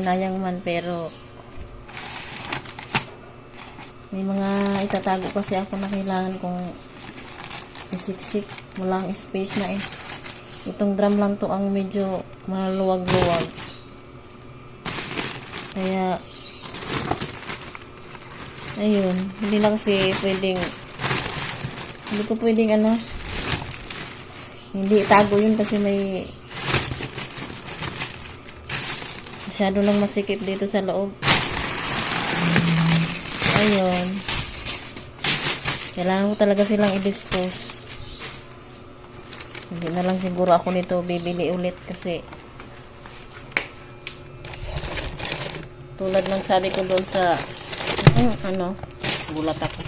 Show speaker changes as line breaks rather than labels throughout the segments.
Sayang man, pero may mga itatago kasi ako na kailangan kong isiksik. Walang space na eh. Itong drum lang to ang medyo maluwag-luwag. Kaya ayun, hindi na kasi pwedeng, hindi ko pwedeng hindi itago yun kasi may masyado lang masikip dito sa loob. Ayun, kailangan ko talaga silang i-dispose. Hindi na lang siguro ako nito bibili ulit kasi tulad ng sabi ko doon sa gulat ako.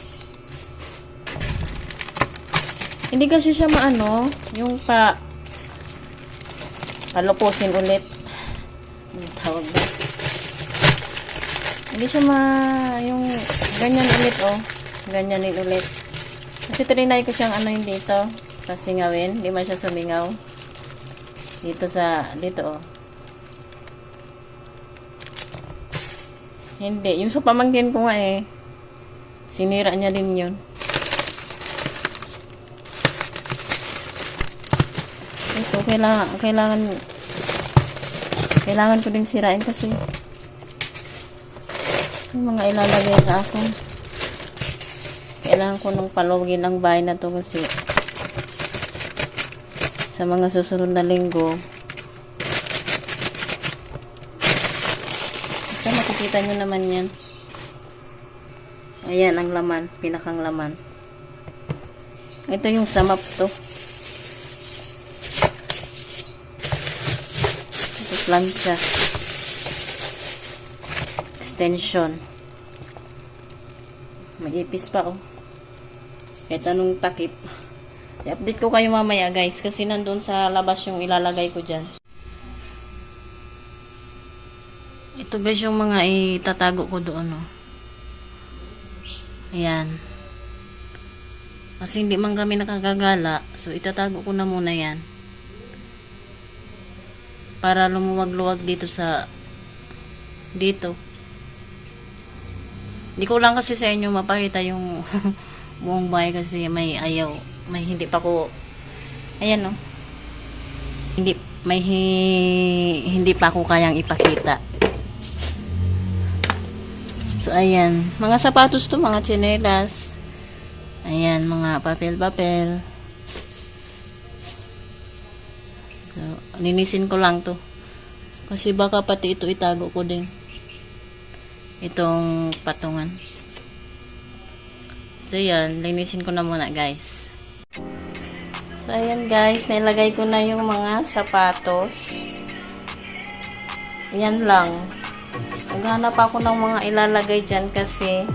Hindi kasi siya yung palupusin ulit. Ang tawag ba? Hindi siya yung ganyan ulit, ganyanin ulit. Kasi trinay ko siyang yun dito, pasingawin. Hindi man siya sumingaw. Dito, Hindi. Yung sa pamangkin ko nga sinira niya din yun. Ito, kailangan ko din sirain kasi yung mga ilalagay sa akin. Kailangan ko nung palugin ang bahay na to kasi sa mga susunod na linggo basta makikita nyo naman yan. Ayan ang laman, pinakang laman. Ito yung samap to. Ito plancha. Extension. May ipis pa Kahit anong takip. I-update ko kayo mamaya guys kasi nandun sa labas yung ilalagay ko dyan. Ito guys yung mga itatago ko doon Ayan. Kasi hindi man kami nakagagala, so itatago ko na muna yan. Para lumuwag-luwag dito. Hindi ko lang kasi sa inyo mapakita yung buong bahay kasi may hindi pa ko, ayan hindi pa ako kayang ipakita. So ayan, mga sapatos to, mga tsinelas. Ayan, mga papel. So, linisin ko lang to. Kasi baka pati ito itago ko din. Itong patungan. So, yan. Linisin ko na muna, guys. So, ayan, guys. Nilagay ko na yung mga sapatos. Yan lang. Naghanap ako ng mga ilalagay dyan kasi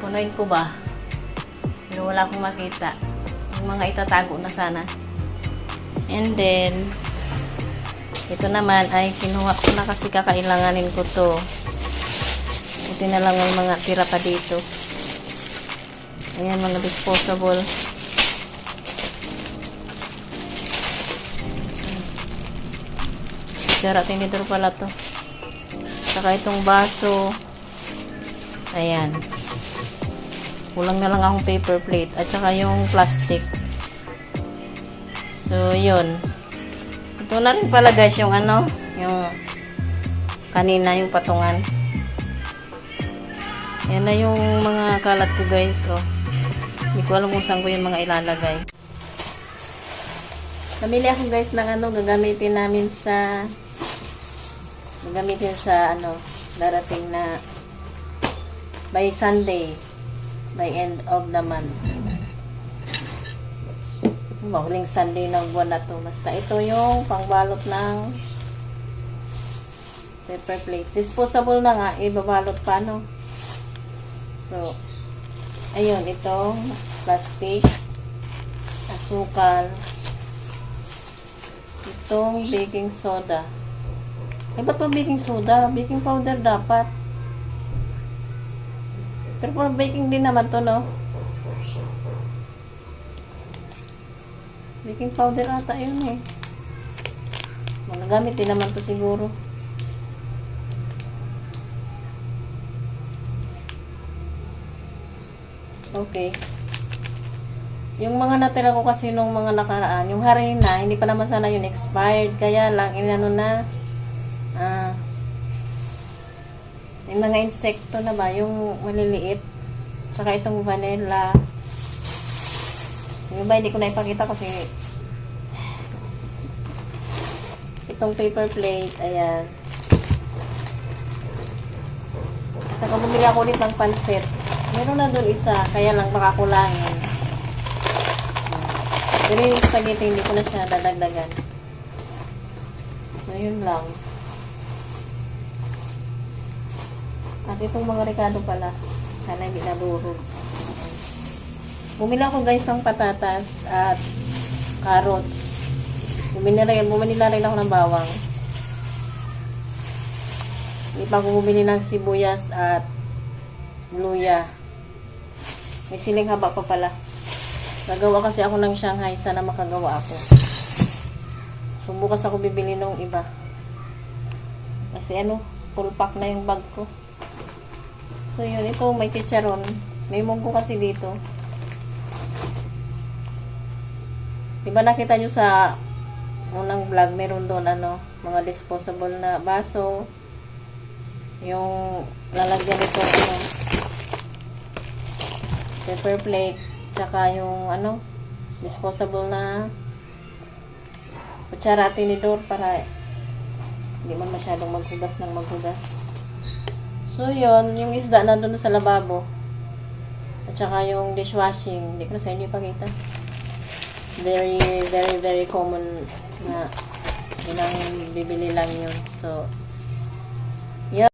punuin ko ba? Pero wala akong makita. Yung mga itatago na sana. And then, ito naman ay kinuha ko na kasi kakailanganin ko to. Buti na lang may mga tira pa dito. Ayan, mga disposable. Sara tinidor pala to. Saka itong baso. Ayan. Kulang na lang akong paper plate. At saka yung plastic. So, yun. Ito na rin pala guys yung yung kanina yung patungan. Yan na yung mga kalat ko guys. Hindi ko alam kung saan ko yung mga ilalagay. Namili ako guys ng gagamitin sa darating na by Sunday, by end of the month. Huling Sunday ng buwan na to. Basta ito yung pangbalot ng paper plate. Disposable na nga. Ibabalot pa So, ayun. Itong plastic, asukal, itong baking soda. Ba't pa baking soda? Baking powder dapat. Pero for baking din naman to, Baking powder ata yun Magagamit din naman to siguro. Okay. Yung mga natira ko kasi nung mga nakaraan, yung harina, hindi pa naman sana yun expired. Kaya lang, inano na, yung mga insekto na ba, yung maliliit. Tsaka itong vanilla. Yung iba, hindi ko na ipakita kasi itong paper plate, ayan. Saka bumili ako ulit ng pansit. Meron na doon isa, kaya lang baka kulangin. Pero yung spaghetti, hindi ko na siya dadagdagan. So, yun lang. At itong mga rekado pala, sana hindi nadurog. Bumili ako guys ng patatas at carrots. Bumili na rin ako ng bawang. Hindi pa ako bumili ng sibuyas at luya. May siling haba pa pala. Gagawa kasi ako ng Shanghai. Sana makagawa ako. So, bukas ako bibili ng iba. Kasi full pack na yung bag ko. So, yun. Ito, may chicharon. May munggo kasi dito. Diba nakita nyo sa unang vlog, meron doon mga disposable na baso. Yung lalagyan nito paper plate, tsaka yung disposable na kutsara at tinidor para hindi man masyadong maghugas ng maghugas. So yun, yung isda na doon sa lababo at tsaka yung dishwashing, hindi ko na sa inyo ipakita. Very, very, very common na yun ang bibili lang yun. So